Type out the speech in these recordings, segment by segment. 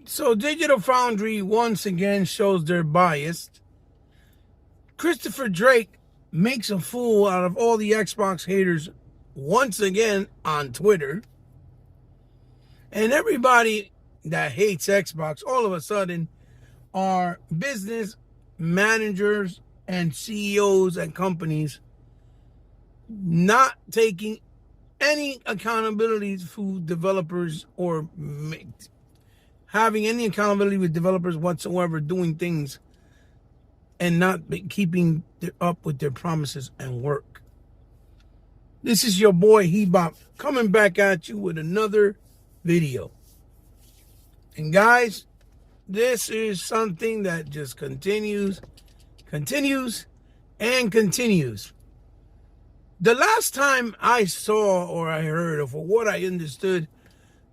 So Digital Foundry once again shows they're biased. Christopher Drake makes a fool out of all the Xbox haters once again on Twitter. And everybody that hates Xbox all of a sudden are business managers and CEOs at companies not taking any accountability for developers or having any accountability with developers whatsoever, doing things and not keeping up with their promises and work. This is your boy Hebop coming back at you with another video. And guys, this is something that just continues. The last time I saw or I heard of, or what I understood,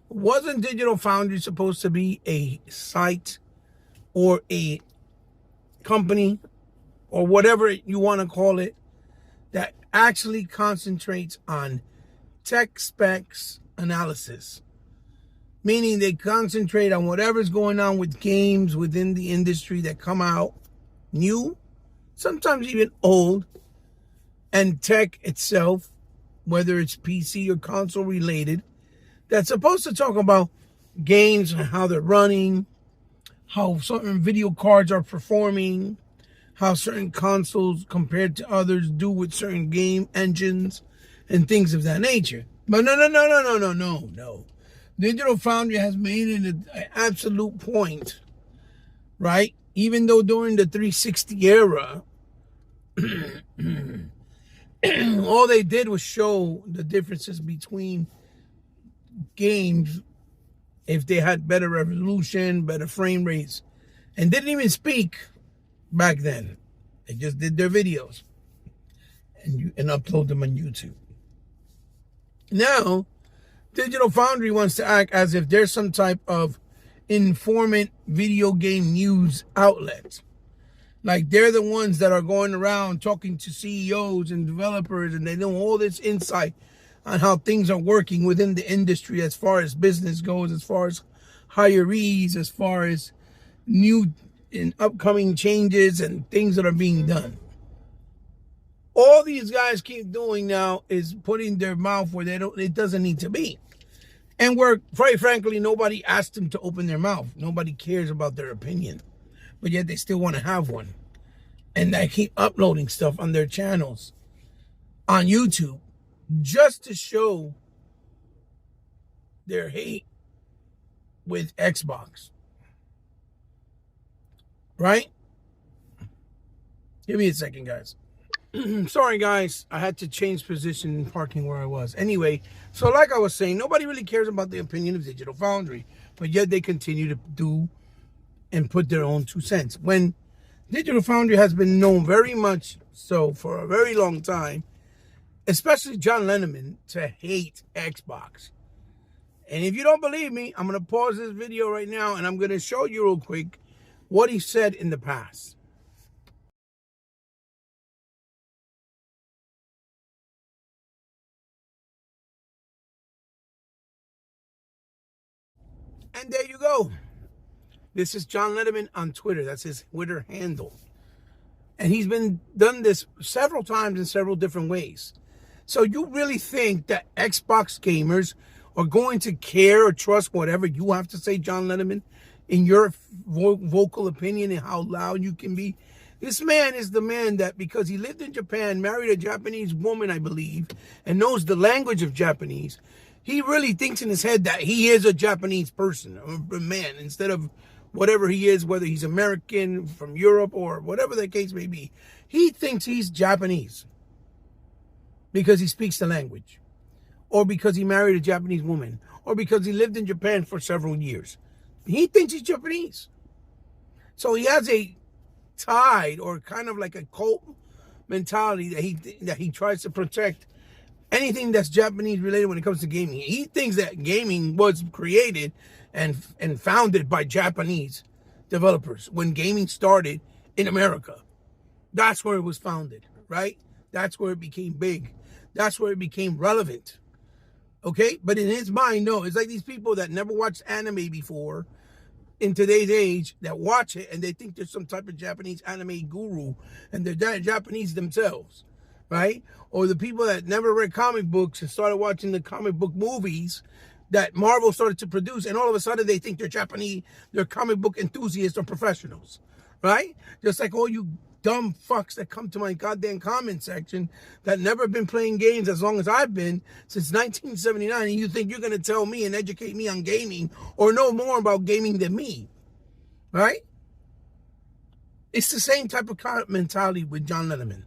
wasn't Digital Foundry supposed to be a site or a company or whatever you want to call it that actually concentrates on tech specs analysis? Meaning they concentrate on whatever's going on with games within the industry that come out new, sometimes even old, and tech itself, whether it's PC or console related, that's supposed to talk about games and how they're running, how certain video cards are performing, how certain consoles compared to others do with certain game engines and things of that nature. But no. Digital Foundry has made it an absolute point, right? Even though during the 360 era, all they did was show the differences between games, if they had better resolution, better frame rates, and didn't even speak back then. They just did their videos and upload them on YouTube. Now, Digital Foundry wants to act as if there's some type of informant video game news outlet. Like they're the ones that are going around talking to CEOs and developers, and they know all this insight on how things are working within the industry as far as business goes, as far as hirees, as far as new and upcoming changes and things that are being done. All these guys keep doing now is putting their mouth where it doesn't need to be. And where, quite frankly, nobody asked them to open their mouth. Nobody cares about their opinion. But yet they still want to have one. And they keep uploading stuff on their channels on YouTube just to show their hate with Xbox. Right? Give me a second, guys. Sorry, guys. I had to change position in parking where I was. Anyway, so like I was saying, nobody really cares about the opinion of Digital Foundry. But yet they continue to do and put their own 2 cents. When Digital Foundry has been known very much so for a very long time, especially John Linneman, to hate Xbox. And if you don't believe me, I'm going to pause this video right now and I'm going to show you real quick what he said in the past. And there you go. This is John Linneman on Twitter. That's his Twitter handle. And he's been done this several times in several different ways. So you really think that Xbox gamers are going to care or trust whatever you have to say, John Linneman, in your vocal opinion and how loud you can be? This man is the man that, because he lived in Japan, married a Japanese woman, I believe, and knows the language of Japanese, he really thinks in his head that he is a Japanese person, a man, instead of whatever he is, whether he's American, from Europe, or whatever the case may be. He thinks he's Japanese because he speaks the language, or because he married a Japanese woman, or because he lived in Japan for several years. He thinks he's Japanese. So he has a tied, or kind of like a cult mentality that he tries to protect anything that's Japanese related when it comes to gaming. He thinks that gaming was created and founded by Japanese developers when gaming started in America. That's where it was founded, right? That's where it became big. That's where it became relevant. Okay? But in his mind, no. It's like these people that never watched anime before, in today's age that watch it and they think they're some type of Japanese anime guru and they're Japanese themselves, right? Or the people that never read comic books and started watching the comic book movies that Marvel started to produce, and all of a sudden they think they're Japanese, they're comic book enthusiasts or professionals, right? Just like all you dumb fucks that come to my goddamn comment section that never been playing games as long as I've been, since 1979, and you think you're going to tell me and educate me on gaming or know more about gaming than me, right? It's the same type of mentality with John Linneman.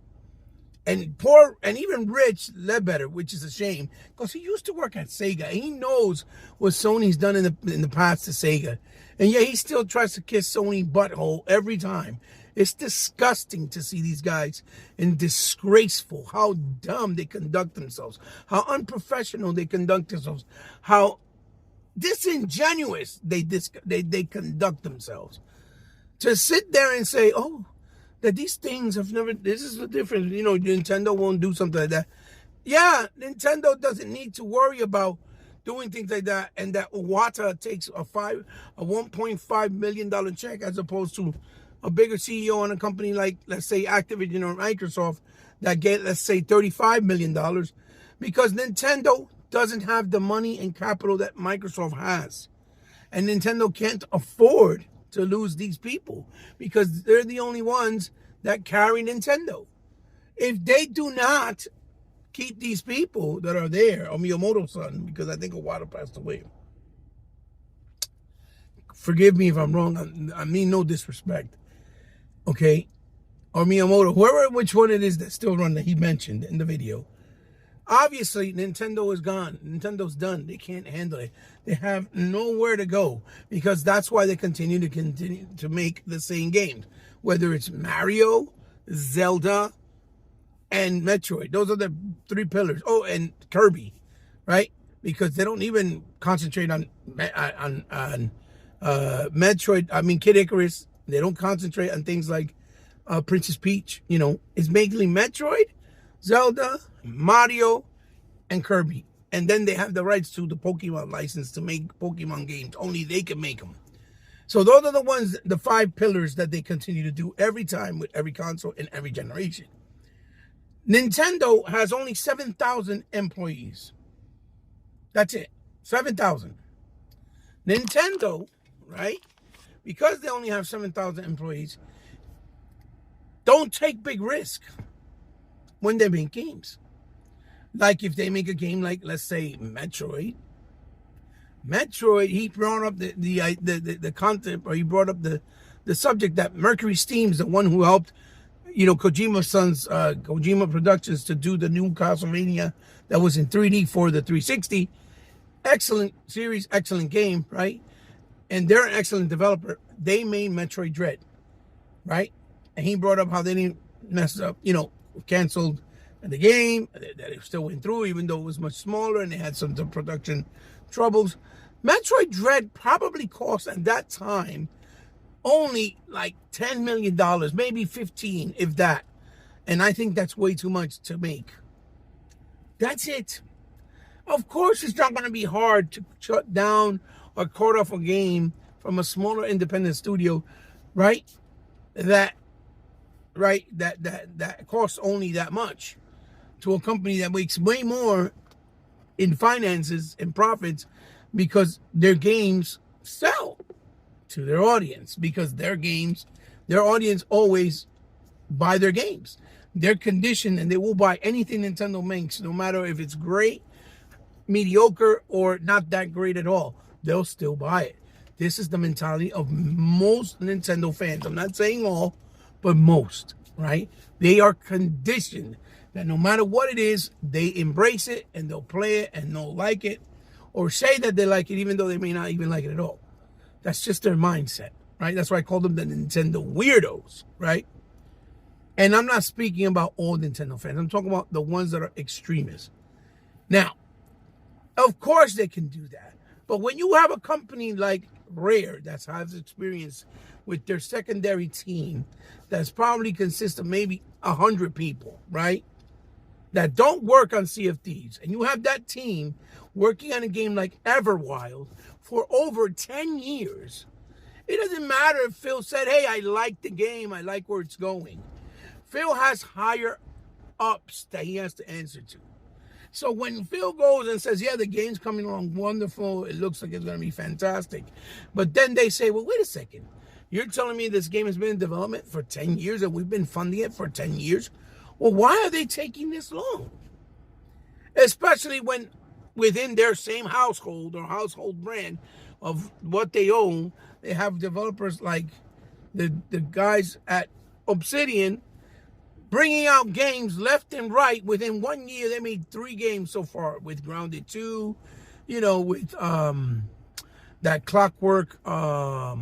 And poor, and even Rich Ledbetter, which is a shame, because he used to work at Sega. He knows what Sony's done in the past to Sega. And yet he still tries to kiss Sony butthole every time. It's disgusting to see these guys, and disgraceful how dumb they conduct themselves, how unprofessional they conduct themselves, how disingenuous they conduct themselves. To sit there and say, oh, that these things have never, this is the difference, you know, Nintendo won't do something like that. Yeah, Nintendo doesn't need to worry about doing things like that, and that Iwata takes a $1.5 million check as opposed to a bigger CEO in a company like, let's say, Activision or Microsoft that get, let's say, $35 million, because Nintendo doesn't have the money and capital that Microsoft has. And Nintendo can't afford to lose these people because they're the only ones that carry Nintendo. If they do not keep these people that are there, or Miyamoto's son, because I think Iwata passed away. Forgive me if I'm wrong. I mean no disrespect. Okay? Or Miyamoto, whoever, which one it is that still run that he mentioned in the video. Obviously, Nintendo is gone. Nintendo's done. They can't handle it. They have nowhere to go, because that's why they continue to make the same games. Whether it's Mario, Zelda, and Metroid. Those are the three pillars. Oh, and Kirby, right? Because they don't even concentrate on Metroid. I mean, Kid Icarus. They don't concentrate on things like Princess Peach. You know, it's mainly Metroid, Zelda, Mario, and Kirby. And then they have the rights to the Pokemon license to make Pokemon games. Only they can make them. So those are the ones, the 5 pillars that they continue to do every time with every console and every generation. Nintendo has only 7,000 employees. That's it. 7,000. Nintendo, right? Because they only have 7,000 employees, don't take big risk when they make games. Like if they make a game like, let's say, Metroid, he brought up the concept, or he brought up the subject that Mercury Steam's the one who helped, you know, Kojima's sons, Kojima Productions, to do the new Castlevania that was in 3D for the 360. Excellent series, excellent game, right? And they're an excellent developer. They made Metroid Dread, right? And he brought up how they didn't mess up, you know, canceled the game, that it still went through, even though it was much smaller and they had some production troubles. Metroid Dread probably cost at that time only like $10 million, maybe 15, if that. And I think that's way too much to make. That's it. Of course, it's not going to be hard to shut down or cut off a game from a smaller independent studio, right? That costs only that much, to a company that makes way more in finances and profits, because their games sell to their audience, because their audience always buy their games. They're conditioned, and they will buy anything Nintendo makes, no matter if it's great, mediocre, or not that great at all. They'll still buy it. This is the mentality of most Nintendo fans. I'm not saying all, but most, right? They are conditioned that no matter what it is, they embrace it, and they'll play it, and they'll like it, or say that they like it even though they may not even like it at all. That's just their mindset, right? That's why I call them the Nintendo weirdos, right? And I'm not speaking about all Nintendo fans. I'm talking about the ones that are extremists. Now, of course they can do that. But when you have a company like Rare that has experience with their secondary team that's probably consists of maybe 100 people, right? That don't work on CFDs. And you have that team working on a game like Everwild for over 10 years. It doesn't matter if Phil said, hey, I like the game, I like where it's going. Phil has higher ups that he has to answer to. So when Phil goes and says, yeah, the game's coming along wonderful, it looks like it's going to be fantastic. But then they say, well, wait a second. You're telling me this game has been in development for 10 years and we've been funding it for 10 years? Well, why are they taking this long? Especially when within their same household or household brand of what they own, they have developers like the guys at Obsidian bringing out games left and right. Within 1 year, they made 3 games so far with Grounded 2, with that Clockwork, oh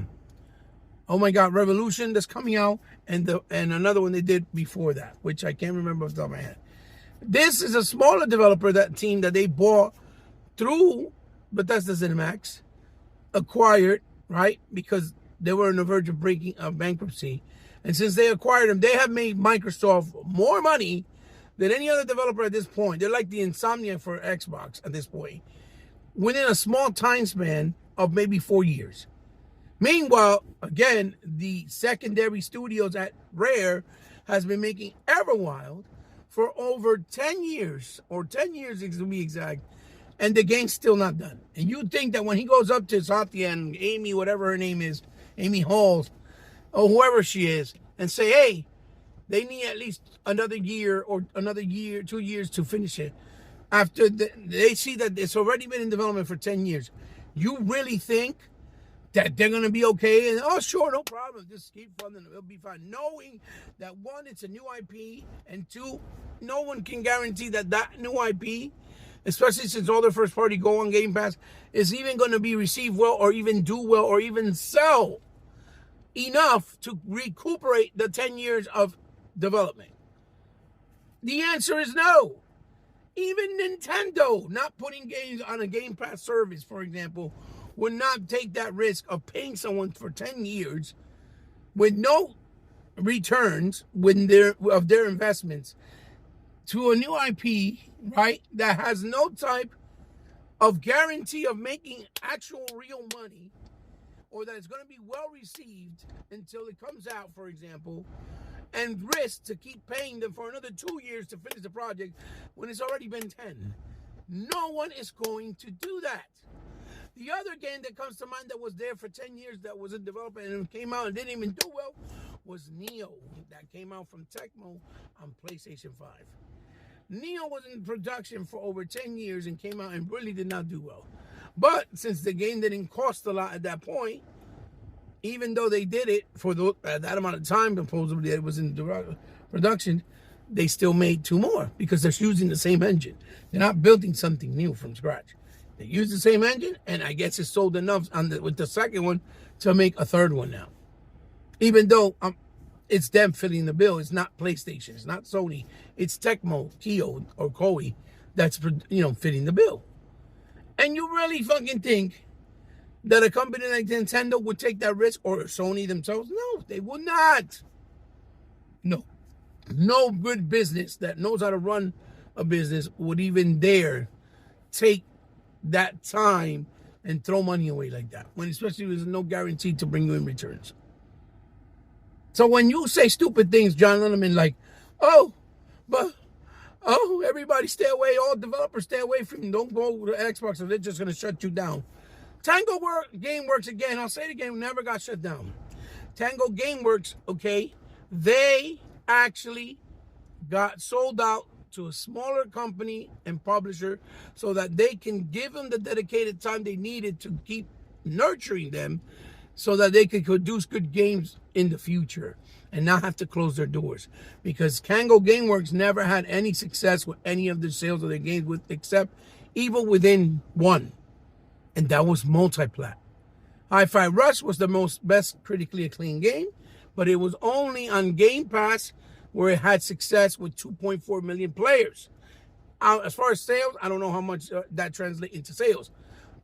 my God, Revolution that's coming out, and another one they did before that, which I can't remember off the top of my head. This is a smaller developer, that team that they bought through Bethesda ZeniMax, acquired, right? Because they were on the verge of bankruptcy. And since they acquired them, they have made Microsoft more money than any other developer at this point. They're like the Insomnia for Xbox at this point, within a small time span of maybe 4 years. Meanwhile, again, the secondary studios at Rare has been making Everwild for over 10 years, or 10 years to be exact, and the game's still not done. And you'd think that when he goes up to Satya and Amy, whatever her name is, Amy Halls, or whoever she is, and say, hey, they need at least another year or 2 years to finish it. After they see that it's already been in development for 10 years, you really think that they're going to be okay? And, oh, sure, no problem. Just keep funding it. It'll be fine. Knowing that, 1, it's a new IP, and 2, no one can guarantee that new IP, especially since all their first party go on Game Pass, is even going to be received well or even do well or even sell enough to recuperate the 10 years of development. The answer is no. Even Nintendo, not putting games on a Game Pass service, for example, would not take that risk of paying someone for 10 years with no returns of their investments to a new IP, right, that has no type of guarantee of making actual real money, or that it's going to be well received until it comes out, for example, and risk to keep paying them for another 2 years to finish the project when it's already been 10. No one is going to do that. The other game that comes to mind that was there for 10 years that was in development and came out and didn't even do well was Neo, that came out from Tecmo on PlayStation 5. Neo was in production for over 10 years and came out and really did not do well. But since the game didn't cost a lot at that point, even though they did it for that amount of time, supposedly it was in production, they still made 2 more because they're using the same engine. They're not building something new from scratch. They use the same engine, and I guess it's sold enough with the second one to make a third one now. Even though it's them fitting the bill. It's not PlayStation. It's not Sony. It's Tecmo, Kyo, or Koei that's fitting the bill. And you really fucking think that a company like Nintendo would take that risk, or Sony themselves? No, they would not. No good business that knows how to run a business would even dare take that time and throw money away like that, when especially there's no guarantee to bring you in returns. So when you say stupid things, John Linneman, like, everybody stay away, all developers stay away from, don't go to Xbox or they're just going to shut you down. Tango Gameworks, again, I'll say it again, never got shut down. Tango Gameworks, okay, they actually got sold out to a smaller company and publisher so that they can give them the dedicated time they needed to keep nurturing them so that they could produce good games in the future and not have to close their doors. Because Tango Gameworks never had any success with any of the sales of their games, except Evil Within 1. And that was multi-plat. Hi-Fi Rush was the best critically acclaimed game, but it was only on Game Pass where it had success with 2.4 million players. As far as sales, I don't know how much that translates into sales.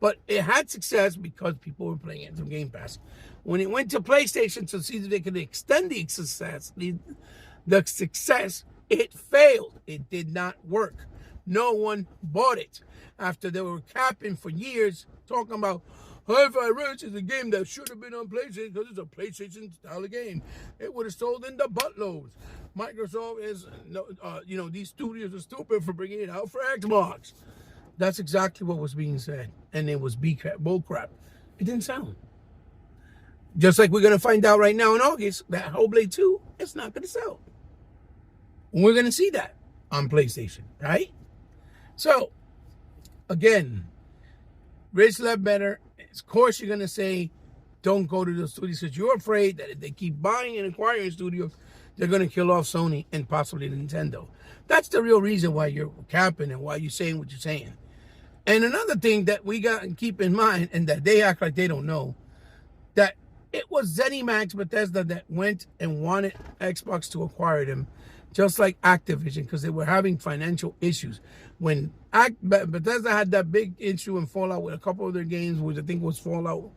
But it had success because people were playing it through Game Pass. When it went to PlayStation to see if they could extend the success, it failed. It did not work. No one bought it. After they were capping for years, talking about, Hi-Fi Rush is a game that should have been on PlayStation because it's a PlayStation style of game. It would have sold in the buttloads. Microsoft is, these studios are stupid for bringing it out for Xbox. That's exactly what was being said. And it was bullcrap. It didn't sound. Just like we're going to find out right now in August that Hellblade 2 is not going to sell. We're going to see that on PlayStation, right? So, again, Rich left better. Of course, you're going to say, don't go to the studios because you're afraid that if they keep buying and acquiring studios, they're going to kill off Sony and possibly Nintendo. That's the real reason why you're capping and why you're saying what you're saying. And another thing that we got to keep in mind, and that they act like they don't know, that it was ZeniMax Bethesda that went and wanted Xbox to acquire them, just like Activision, because they were having financial issues. When Bethesda had that big issue in Fallout with a couple of their games, which I think was Fallout,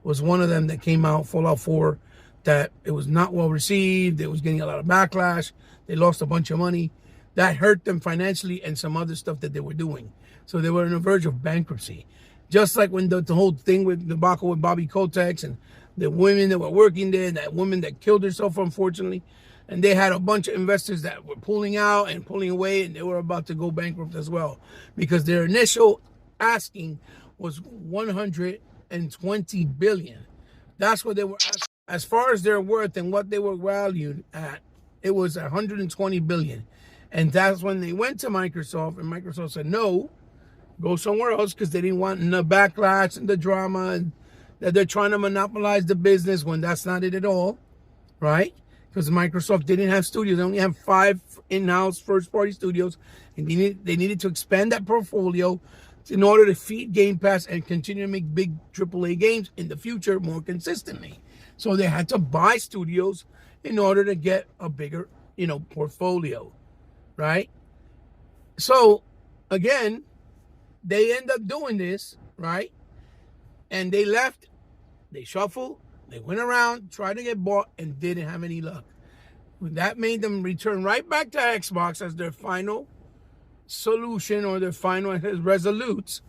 was one of them that came out, Fallout 4, that it was not well received. It was getting a lot of backlash. They lost a bunch of money. That hurt them financially and some other stuff that they were doing. So they were on the verge of bankruptcy. Just like when the whole thing with the debacle with Bobby Kotick and the women that were working there, that woman that killed herself, unfortunately. And they had a bunch of investors that were pulling out and pulling away, and they were about to go bankrupt as well. Because their initial asking was $120 billion. That's what they were asking. As far as their worth and what they were valued at, it was $120 billion. And that's when they went to Microsoft, and Microsoft said, no, go somewhere else, because they didn't want the backlash and the drama and that they're trying to monopolize the business when that's not it at all, right? Because Microsoft didn't have studios. They only have 5 in-house first-party studios, and they needed to expand that portfolio in order to feed Game Pass and continue to make big AAA games in the future more consistently. So they had to buy studios in order to get a bigger, portfolio, right? So, again, they end up doing this, right? And they left, they shuffled, they went around, tried to get bought, and didn't have any luck. That made them return right back to Xbox as their final solution or their final resolutes.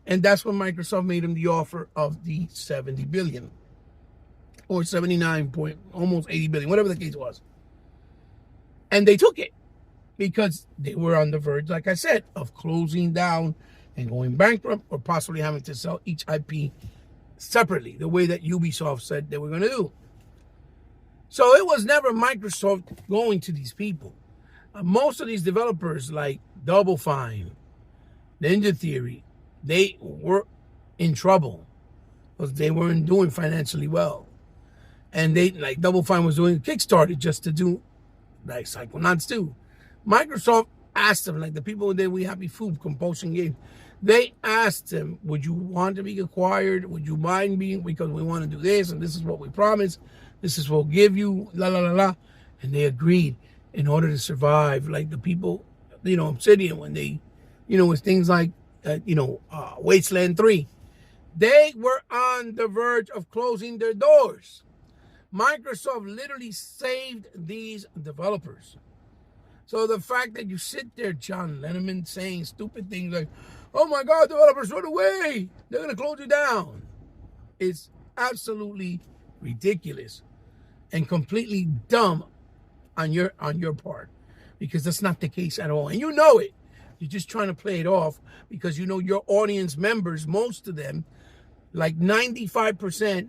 And that's when Microsoft made them the offer of the $70 billion. Or 79 point, almost 80 billion, whatever the case was. And they took it because they were on the verge, like I said, of closing down and going bankrupt or possibly having to sell each IP separately, the way that Ubisoft said they were going to do. So it was never Microsoft going to these people. Most of these developers like Double Fine, Ninja Theory, they were in trouble because they weren't doing financially well. And they, like Double Fine was doing a Kickstarter just to do like Psychonauts 2. Microsoft asked them, like the people that We Happy Food Compulsion Games, they asked them, would you want to be acquired? Would you mind being, because we want to do this and this is what we promise. This is what we'll give you, la, la, la, la. And they agreed in order to survive. Like the people, Obsidian, when they, with things like, Wasteland 3, they were on the verge of closing their doors. Microsoft literally saved these developers. So the fact that you sit there, John Linneman, saying stupid things like, oh my God, developers, run away, they're going to close you down, it's absolutely ridiculous and completely dumb on your part, because that's not the case at all. And you know it. You're just trying to play it off because your audience members, most of them, like 95%,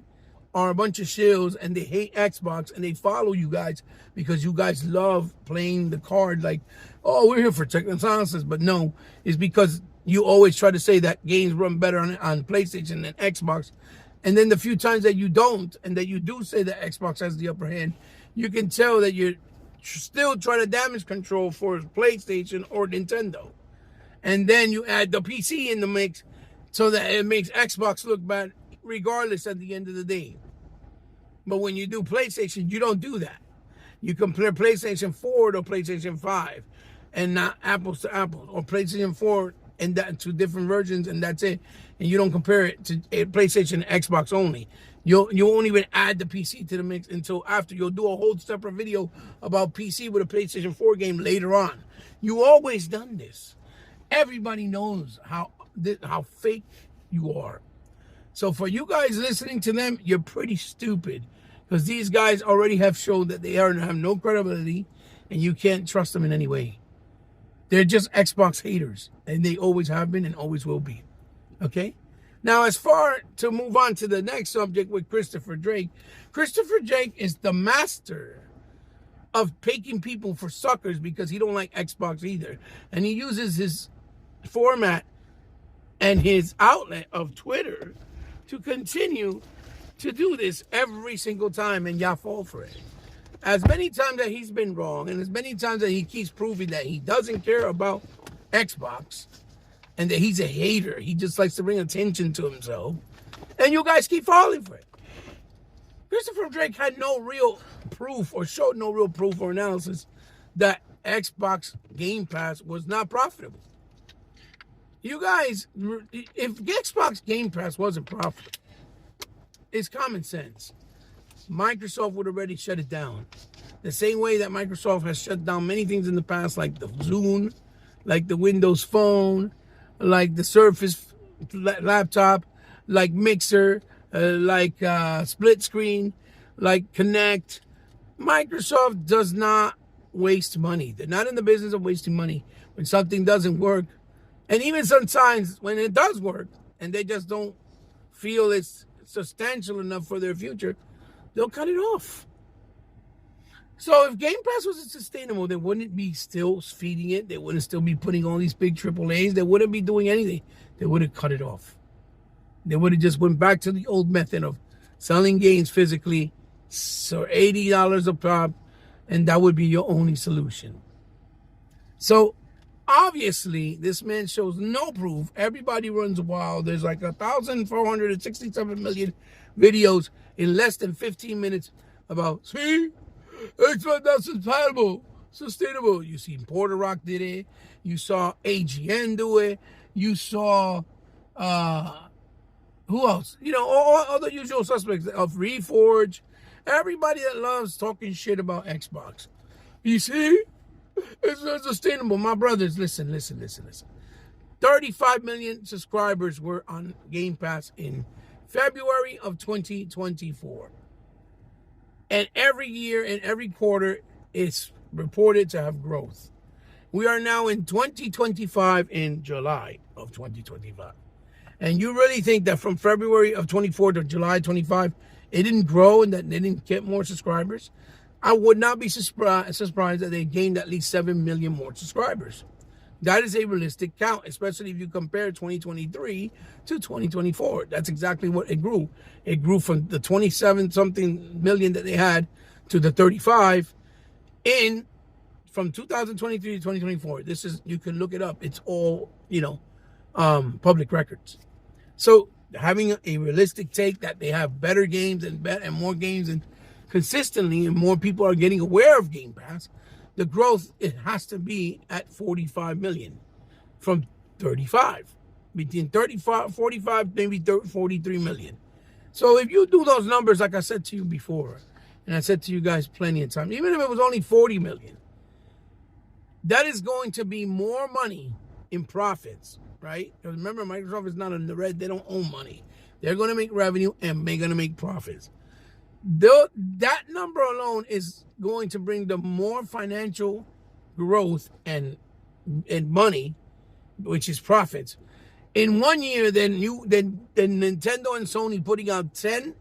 are a bunch of shills and they hate Xbox and they follow you guys because you guys love playing the card like, oh, we're here for technologies. But no, it's because you always try to say that games run better on PlayStation than Xbox. And then the few times that you don't, and that you do say that Xbox has the upper hand, you can tell that you're still trying to damage control for PlayStation or Nintendo. And then you add the PC in the mix so that it makes Xbox look bad regardless at the end of the day. But when you do PlayStation, you don't do that. You compare PlayStation 4 to PlayStation 5 and not apples to apples, or PlayStation 4 and that to different versions, and that's it. And you don't compare it to PlayStation and Xbox only. You won't even add the PC to the mix until after. You'll do a whole separate video about PC with a PlayStation 4 game later on. You always done this. Everybody knows how fake you are. So for you guys listening to them, you're pretty stupid, because these guys already have shown that they have no credibility, and you can't trust them in any way. They're just Xbox haters, and they always have been and always will be. Okay? Now, as far to move on to the next subject with Christopher Drake is the master of taking people for suckers because he don't like Xbox either. And he uses his format and his outlet of Twitter to continue to do this every single time, and y'all fall for it. As many times that he's been wrong, and as many times that he keeps proving that he doesn't care about Xbox, and that he's a hater, he just likes to bring attention to himself, and you guys keep falling for it. Christopher Drake had no real proof, or showed no real proof or analysis that Xbox Game Pass was not profitable. You guys, if Xbox Game Pass wasn't profitable, it's common sense. Microsoft would already shut it down. The same way that Microsoft has shut down many things in the past, like the Zune, like the Windows Phone, like the Surface laptop, like Mixer, like Split Screen, like Connect. Microsoft does not waste money. They're not in the business of wasting money when something doesn't work. And even sometimes when it does work and they just don't feel it's substantial enough for their future, they'll cut it off. So if Game Pass wasn't sustainable, they wouldn't be still feeding it. They wouldn't still be putting all these big AAAs. They wouldn't be doing anything. They would have cut it off. They would have just went back to the old method of selling games physically, so $80 a pop, and that would be your only solution. So obviously, this man shows no proof. Everybody runs wild. There's like 1,467 million videos in less than 15 minutes about, see, it's not sustainable. You see Porter Rock did it. You saw AGN do it. You saw, who else? You know, all the usual suspects of Reforge. Everybody that loves talking shit about Xbox. You see? It's not sustainable. My brothers, listen. 35 million subscribers were on Game Pass in February of 2024. And every year and every quarter, it's reported to have growth. We are now in 2025, in July of 2025. And you really think that from February of 24 to July 25, it didn't grow and that they didn't get more subscribers? I would not be surprised that they gained at least 7 million more subscribers. That is a realistic count, especially if you compare 2023 to 2024. That's exactly what it grew. It grew from the 27-something million that they had to the 35 from 2023 to 2024. This is, you can look it up. It's all, public records. So having a realistic take that they have better games and more games and consistently, and more people are getting aware of Game Pass, the growth, it has to be at 45 million from 35. Between 35, 45, maybe 43 million. So if you do those numbers, like I said to you before, and I said to you guys plenty of times, even if it was only 40 million, that is going to be more money in profits, right? Because remember, Microsoft is not in the red. They don't own money. They're going to make revenue and they're going to make profits. That number alone is going to bring them more financial growth and money, which is profits, in 1 year than Nintendo and Sony putting out 10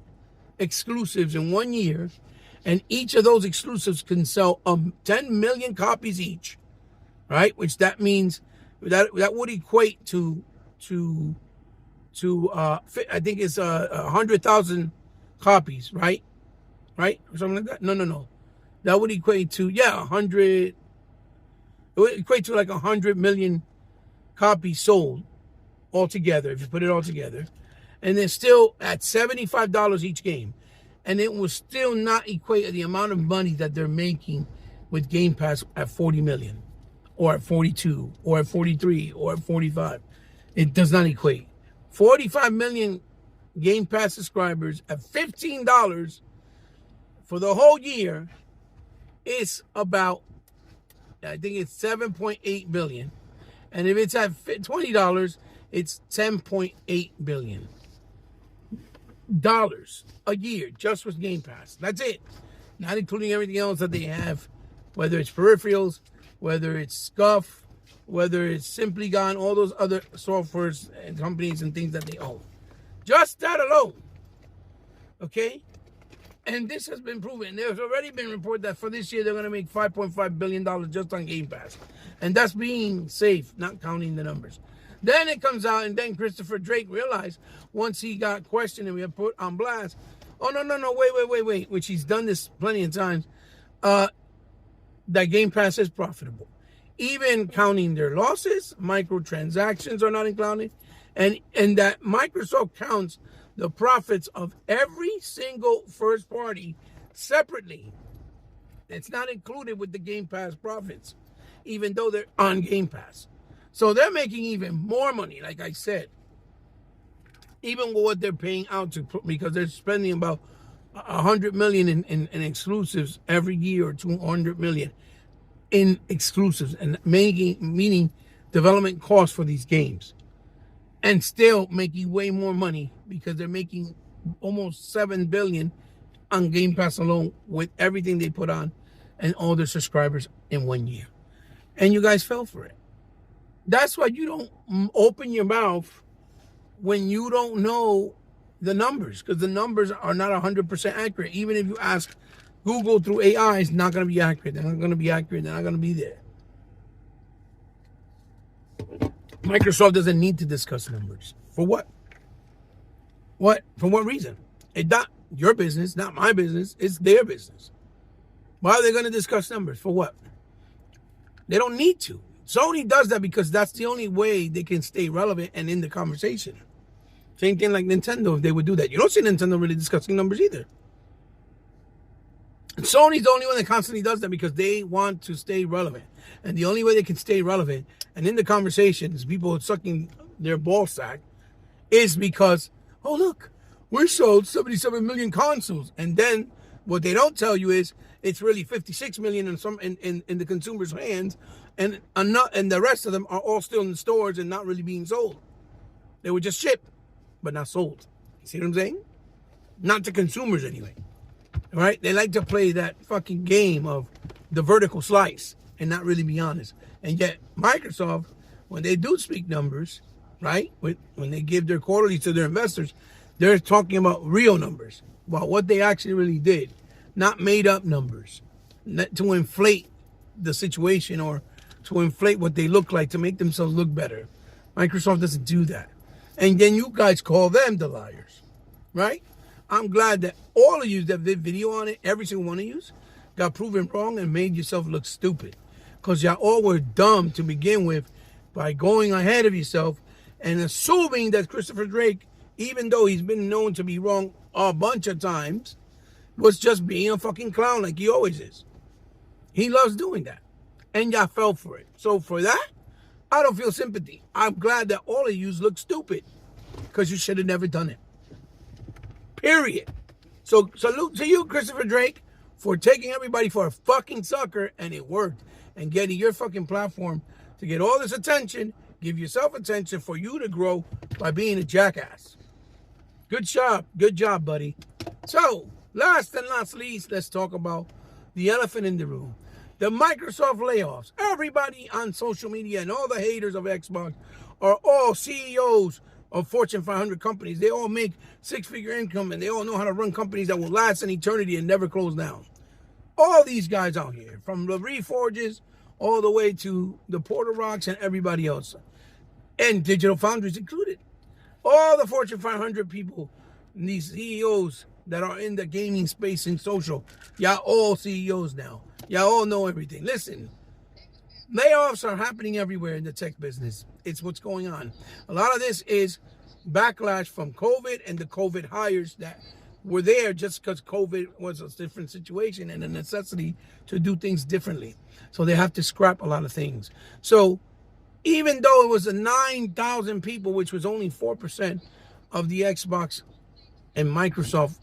exclusives in 1 year, and each of those exclusives can sell 10 million copies each, right? Which that means that would equate to I think it's 100,000 copies, right? Right? Or something like that? No. That would equate to, 100. It would equate to like 100 million copies sold altogether, if you put it all together. And they're still at $75 each game. And it will still not equate to the amount of money that they're making with Game Pass at 40 million, or at 42, or at 43, or at 45. It does not equate. 45 million Game Pass subscribers at $15 for the whole year is about, I think it's 7.8 billion. And if it's at $20, it's 10.8 billion. a year just with Game Pass. That's it. Not including everything else that they have, whether it's peripherals, whether it's Scuff, whether it's Simply Gone, all those other softwares and companies and things that they own. Just that alone. Okay? And this has been proven. There's already been reported that for this year, they're going to make $5.5 billion just on Game Pass. And that's being safe, not counting the numbers. Then it comes out, and then Christopher Drake realized, once he got questioned and we have put on blast, oh, no, wait, which he's done this plenty of times, that Game Pass is profitable. Even counting their losses, microtransactions are not included, and that Microsoft counts the profits of every single first party separately. It's not included with the Game Pass profits, even though they're on Game Pass. So they're making even more money, like I said, even with what they're paying out to, because they're spending about $100 million in exclusives every year, or $200 million in exclusives, and meaning development costs for these games, and still making way more money because they're making almost $7 billion on Game Pass alone with everything they put on and all their subscribers in 1 year. And you guys fell for it. That's why you don't open your mouth when you don't know the numbers, because the numbers are not 100% accurate. Even if you ask Google through AI, it's not going to be accurate. They're not going to be accurate. They're not going to be there. Microsoft doesn't need to discuss numbers. For what? For what reason? It's not your business, not my business. It's their business. Why are they going to discuss numbers? For what? They don't need to. Sony does that because that's the only way they can stay relevant and in the conversation. Same thing like Nintendo, if they would do that. You don't see Nintendo really discussing numbers either. And Sony's the only one that constantly does that because they want to stay relevant. And the only way they can stay relevant and in the conversations, people sucking their ball sack, is because, oh look, we sold 77 million consoles. And then what they don't tell you is it's really 56 million in the consumer's hands, and the rest of them are all still in the stores and not really being sold. They were just shipped, but not sold. You see what I'm saying? Not to consumers anyway. All right? They like to play that fucking game of the vertical slice and not really be honest. And yet Microsoft, when they do speak numbers, right? When they give their quarterly to their investors, they're talking about real numbers, about what they actually really did, not made up numbers, not to inflate the situation or to inflate what they look like to make themselves look better. Microsoft doesn't do that. And then you guys call them the liars, right? I'm glad that all of you that did video on it, every single one of you, got proven wrong and made yourself look stupid. Because y'all all were dumb to begin with by going ahead of yourself and assuming that Christopher Drake, even though he's been known to be wrong a bunch of times, was just being a fucking clown like he always is. He loves doing that. And y'all fell for it. So for that, I don't feel sympathy. I'm glad that all of you look stupid because you should have never done it. Period. So salute to you, Christopher Drake, for taking everybody for a fucking sucker, and it worked. And getting your fucking platform to get all this attention, give yourself attention for you to grow by being a jackass. Good job, buddy. So, last and not least, let's talk about the elephant in the room. The Microsoft layoffs. Everybody on social media and all the haters of Xbox are all CEOs of Fortune 500 companies. They all make six-figure income, and they all know how to run companies that will last an eternity and never close down. All these guys out here, from the Reforges all the way to the Porter Rocks and everybody else, and Digital Foundries included. All the Fortune 500 people, these CEOs that are in the gaming space and social, y'all all CEOs now. Y'all all know everything. Listen, layoffs are happening everywhere in the tech business. It's what's going on. A lot of this is backlash from COVID and the COVID hires that were there just because COVID was a different situation and a necessity to do things differently. So they have to scrap a lot of things. So even though it was a 9,000 people, which was only 4% of the Xbox and Microsoft,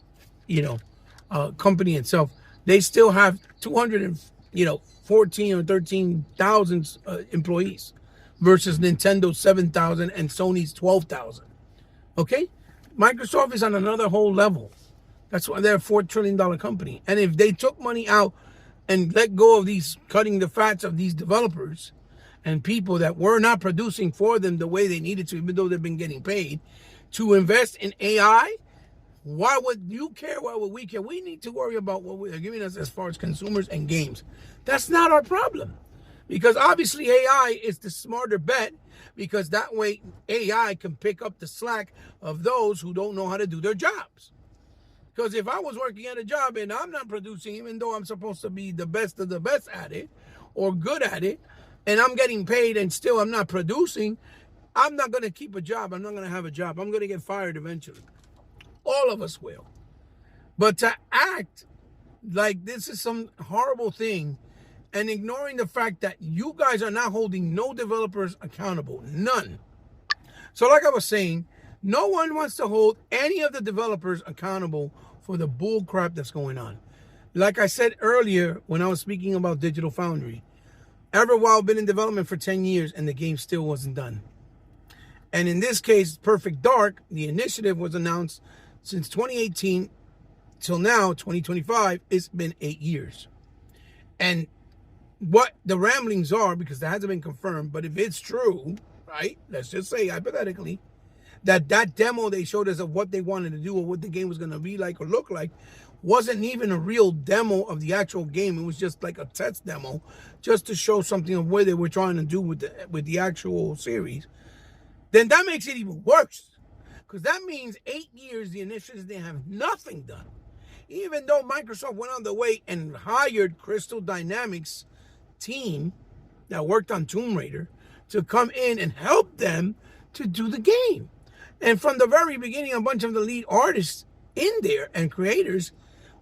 company itself, they still have 14 or 13,000 employees versus Nintendo's 7,000 and Sony's 12,000. Okay? Microsoft is on another whole level. That's why they're a $4 trillion company. And if they took money out and let go of these, cutting the fats of these developers and people that were not producing for them the way they needed to, even though they've been getting paid, to invest in AI, why would you care? Why would we care? We need to worry about what they're giving us as far as consumers and games. That's not our problem. Because obviously AI is the smarter bet, because that way AI can pick up the slack of those who don't know how to do their jobs. Because if I was working at a job and I'm not producing, even though I'm supposed to be the best of the best at it or good at it, and I'm getting paid and still I'm not producing, I'm not going to keep a job. I'm not going to have a job. I'm going to get fired eventually. All of us will. But to act like this is some horrible thing and ignoring the fact that you guys are not holding no developers accountable, none. So like I was saying, no one wants to hold any of the developers accountable for the bull crap that's going on. Like I said earlier when I was speaking about Digital Foundry, Everwild been in development for 10 years and the game still wasn't done. And in this case, Perfect Dark, the initiative was announced since 2018 till now, 2025, it's been 8 years. And what the ramblings are, because that hasn't been confirmed, but if it's true, right, let's just say hypothetically, that demo they showed us of what they wanted to do or what the game was going to be like or look like wasn't even a real demo of the actual game. It was just like a test demo just to show something of where they were trying to do with the actual series. Then that makes it even worse, because that means 8 years the initiatives, they have nothing done. Even though Microsoft went on the way and hired Crystal Dynamics team that worked on Tomb Raider to come in and help them to do the game. And from the very beginning, a bunch of the lead artists in there and creators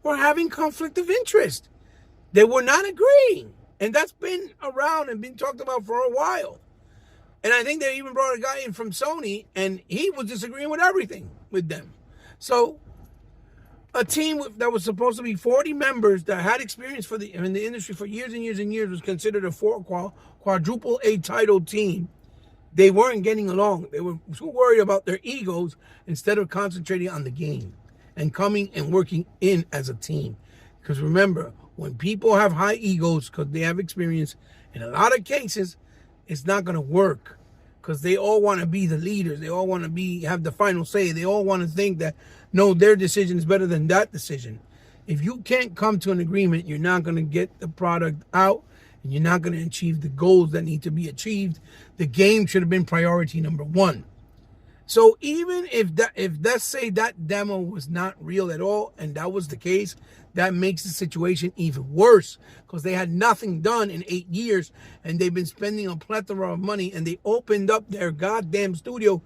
were having conflict of interest. They were not agreeing. And that's been around and been talked about for a while. And I think they even brought a guy in from Sony, and he was disagreeing with everything with them. So a team that was supposed to be 40 members that had experience in the industry for years and years and years was considered a quadruple A title team. They weren't getting along. They were too worried about their egos instead of concentrating on the game and coming and working in as a team. Because remember, when people have high egos because they have experience, in a lot of cases, it's not going to work, because they all want to be the leaders. They all want to have the final say. They all want to think that, no, their decision is better than that decision. If you can't come to an agreement, you're not going to get the product out, and you're not going to achieve the goals that need to be achieved. The game should have been priority number one. So even if let's say that demo was not real at all, and that was the case, that makes the situation even worse, because they had nothing done in 8 years, and they've been spending a plethora of money, and they opened up their goddamn studio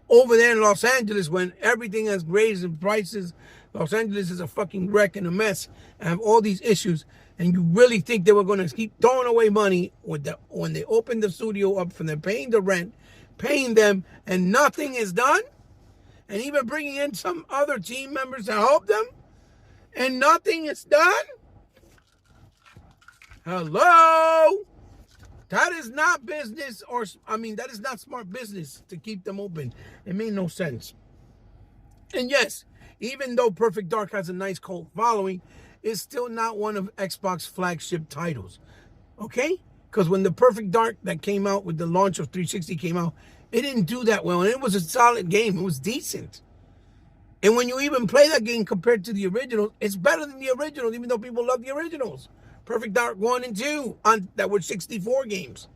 over there in Los Angeles when everything has raised in prices. Los Angeles is a fucking wreck and a mess, and have all these issues. And you really think they were going to keep throwing away money when they opened the studio up for them, paying the rent, paying them, and nothing is done? And even bringing in some other team members to help them, and nothing is done? Hello? That is not business, that is not smart business to keep them open. It made no sense. And yes, even though Perfect Dark has a nice cult following, it's still not one of Xbox flagship titles. Okay? Because when the Perfect Dark that came out with the launch of 360 came out, it didn't do that well. And it was a solid game. It was decent. And when you even play that game compared to the original, it's better than the original, even though people love the originals. Perfect Dark 1 and 2 that were 64 games.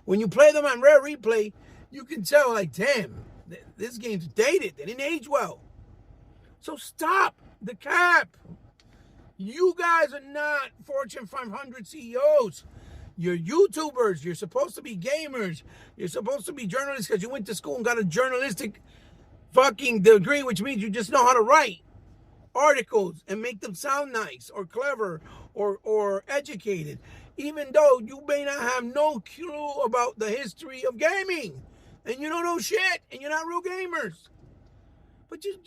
When you play them on Rare Replay, you can tell, like, damn, this game's dated. They didn't age well. So stop the cap. You guys are not Fortune 500 CEOs. You're YouTubers. You're supposed to be gamers. You're supposed to be journalists because you went to school and got a journalistic fucking degree, which means you just know how to write articles and make them sound nice or clever or educated, even though you may not have no clue about the history of gaming, and you don't know shit, and you're not real gamers. But you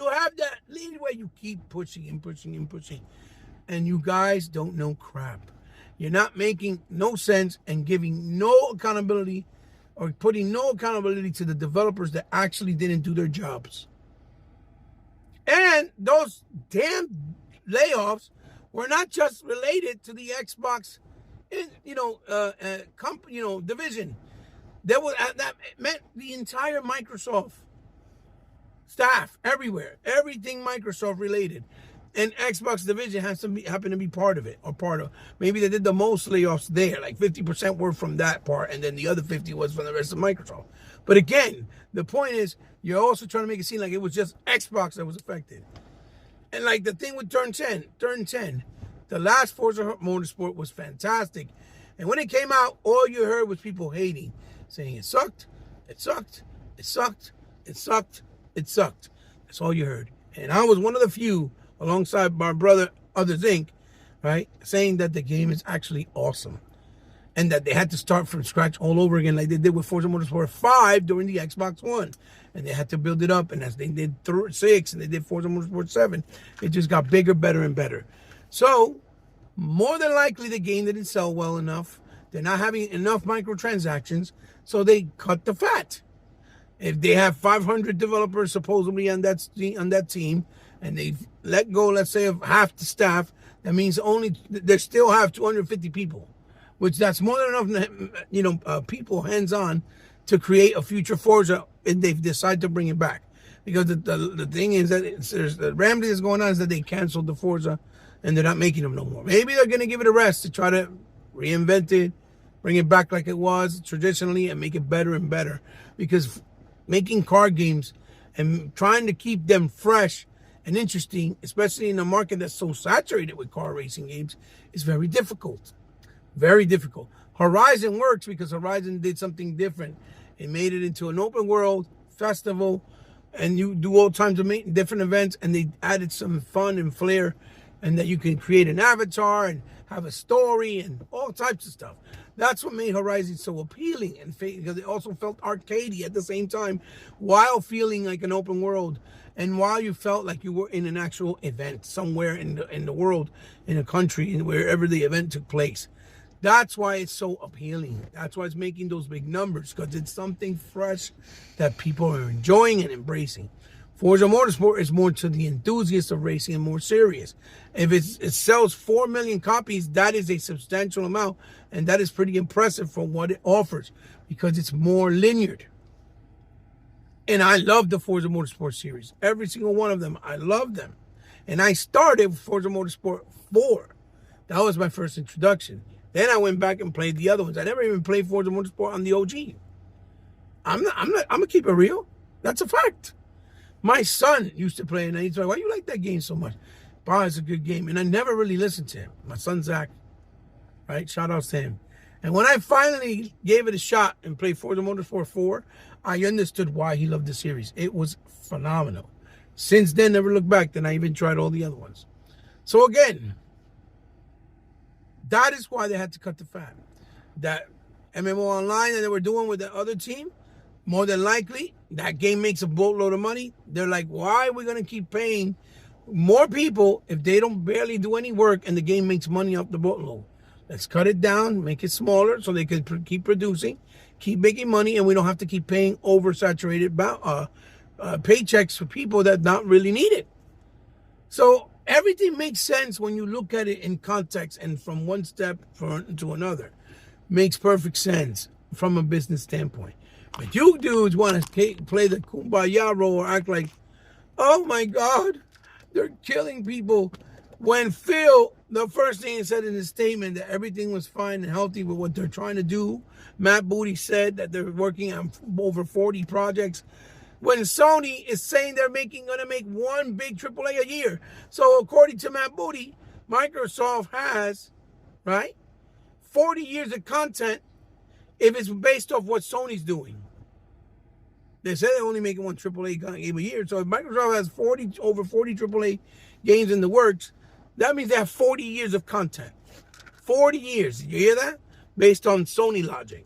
have that leadway. You keep pushing and pushing and pushing. And you guys don't know crap. You're not making no sense and giving no accountability or putting no accountability to the developers that actually didn't do their jobs. And those damn layoffs were not just related to the Xbox, division. That meant the entire Microsoft staff everywhere, everything Microsoft related, and Xbox division happened to be part of it, or part of. Maybe they did the most layoffs there, like 50% were from that part, and then the other 50 was from the rest of Microsoft. But again, the point is, you're also trying to make it seem like it was just Xbox that was affected. And like the thing with Turn 10, the last Forza Motorsport was fantastic, and when it came out, all you heard was people hating, saying it sucked, it sucked, it sucked, it sucked, it sucked. That's all you heard. And I was one of the few, alongside my brother, Others Inc., right, saying that the game is actually awesome. And that they had to start from scratch all over again like they did with Forza Motorsport 5 during the Xbox One. And they had to build it up. And as they did 6 and they did Forza Motorsport 7, it just got bigger, better, and better. So, more than likely the game didn't sell well enough. They're not having enough microtransactions, so they cut the fat. If they have 500 developers supposedly on that team, and they let go, let's say, of half the staff, that means they still have 250 people, which that's more than enough, people hands-on to create a future Forza, and they've decided to bring it back. Because the thing is that the remedy that's going on is that they canceled the Forza, and they're not making them no more. Maybe they're going to give it a rest to try to reinvent it, bring it back like it was traditionally, and make it better and better. Because making car games and trying to keep them fresh and interesting, especially in a market that's so saturated with car racing games, is very difficult. Very difficult. Horizon works because Horizon did something different. It made it into an open world festival, and you do all kinds of different events, and they added some fun and flair, and that you can create an avatar and have a story and all types of stuff. That's what made Horizon so appealing, and because it also felt arcadey at the same time, while feeling like an open world, and while you felt like you were in an actual event somewhere in the world, in a country, and wherever the event took place. That's why it's so appealing. That's why it's making those big numbers, because it's something fresh that people are enjoying and embracing. Forza Motorsport is more to the enthusiasts of racing and more serious. If it sells 4 million copies, that is a substantial amount, and that is pretty impressive for what it offers, because it's more linear. And I love the Forza Motorsport series. Every single one of them, I love them. And I started with Forza Motorsport 4. That was my first introduction. Then I went back and played the other ones. I never even played Forza Motorsport on the OG. I'm gonna keep it real. That's a fact. My son used to play it, and he's like, why you like that game so much? Bah, it's a good game. And I never really listened to him. My son, Zach, right? Shout outs to him. And when I finally gave it a shot and played Forza Motorsport 4, I understood why he loved the series. It was phenomenal. Since then, never looked back. Then I even tried all the other ones. So again, that is why they had to cut the fat. That MMO Online that they were doing with the other team, more than likely, that game makes a boatload of money. They're like, why are we going to keep paying more people if they don't barely do any work and the game makes money off the boatload? Let's cut it down, make it smaller so they can keep producing, keep making money, and we don't have to keep paying oversaturated paychecks for people that not really need it. So everything makes sense when you look at it in context and from one step to another. Makes perfect sense from a business standpoint. But you dudes want to play the kumbaya role or act like, oh my God, they're killing people. When Phil, the first thing he said in his statement that everything was fine and healthy with what they're trying to do. Matt Booty said that they're working on over 40 projects. When Sony is saying they're going to make one big AAA a year. So according to Matt Booty, Microsoft has, right, 40 years of content if it's based off what Sony's doing. They said they're only making one AAA game a year. So if Microsoft has over 40 AAA games in the works, that means they have 40 years of content. 40 years. Did you hear that? Based on Sony logic.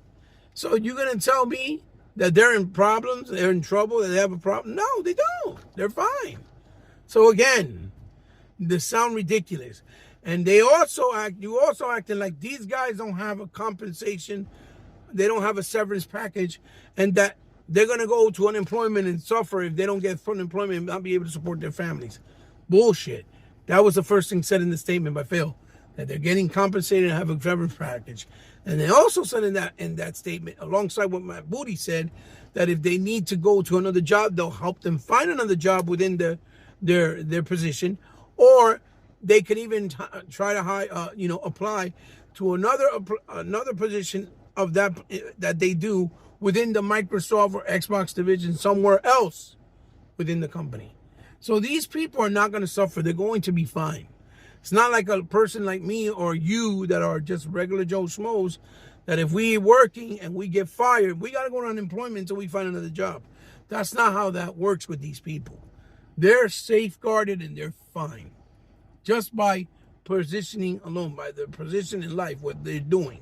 So you're going to tell me that they're in problems, they're in trouble, that they have a problem? No, they don't. They're fine. So again, they sound ridiculous. And you also acting like these guys don't have a compensation, they don't have a severance package, and that they're going to go to unemployment and suffer if they don't get full employment and not be able to support their families. Bullshit. That was the first thing said in the statement by Phil, that they're getting compensated and have a severance package. And they also said in that statement, alongside what Matt Booty said, that if they need to go to another job, they'll help them find another job within their position, or they could even try to apply to another position of that they do within the Microsoft or Xbox division somewhere else within the company. So these people are not going to suffer. They're going to be fine. It's not like a person like me or you that are just regular Joe Schmoes, that if we're working and we get fired, we got to go to unemployment until we find another job. That's not how that works with these people. They're safeguarded and they're fine. Just by positioning alone, by their position in life, what they're doing.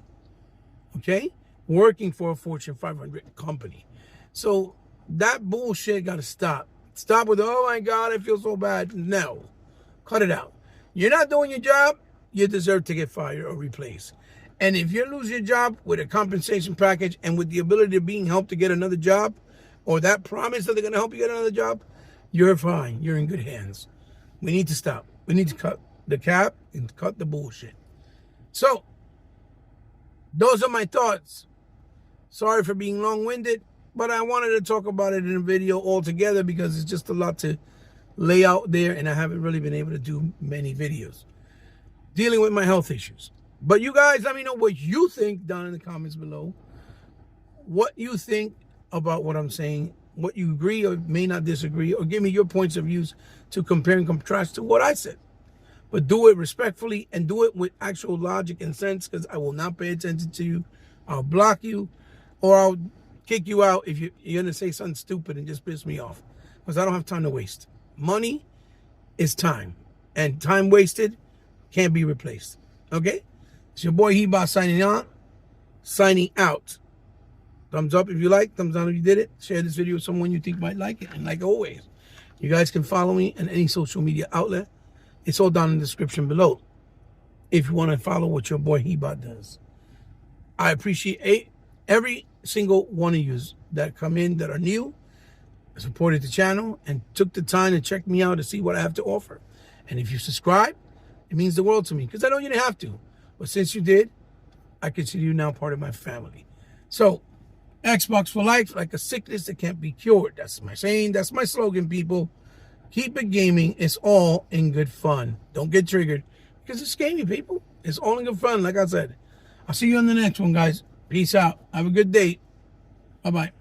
Okay? Working for a Fortune 500 company. So that bullshit got to stop. Stop with, oh my God, I feel so bad. No. Cut it out. You're not doing your job, you deserve to get fired or replaced. And if you lose your job with a compensation package and with the ability of being helped to get another job, or that promise that they're going to help you get another job, you're fine. You're in good hands. We need to stop. We need to cut the cap and cut the bullshit. So, those are my thoughts. Sorry for being long-winded, but I wanted to talk about it in a video altogether because it's just a lot to lay out there, and I haven't really been able to do many videos dealing with my health issues. But you guys, let me know what you think down in the comments below. What you think about what I'm saying, what you agree or may not disagree, or give me your points of views to compare and contrast to what I said. But do it respectfully and do it with actual logic and sense, because I will not pay attention to you. I'll block you, or I'll kick you out if you're going to say something stupid and just piss me off, because I don't have time to waste. Money is time, and time wasted can't be replaced. Okay? It's your boy Heba signing out. Thumbs up if you like, thumbs down if you did it. Share this video with someone you think might like it. And like always, you guys can follow me on any social media outlet. It's all down in the description below if you want to follow what your boy Heba does. I appreciate every single one of you that come in that are new, supported the channel, and took the time to check me out to see what I have to offer. And if you subscribe, it means the world to me, because I know you didn't have to. But since you did, I consider you now part of my family. So, Xbox for life, like a sickness that can't be cured. That's my saying. That's my slogan, people. Keep it gaming. It's all in good fun. Don't get triggered, because it's gaming, people. It's all in good fun, like I said. I'll see you on the next one, guys. Peace out. Have a good day. Bye-bye.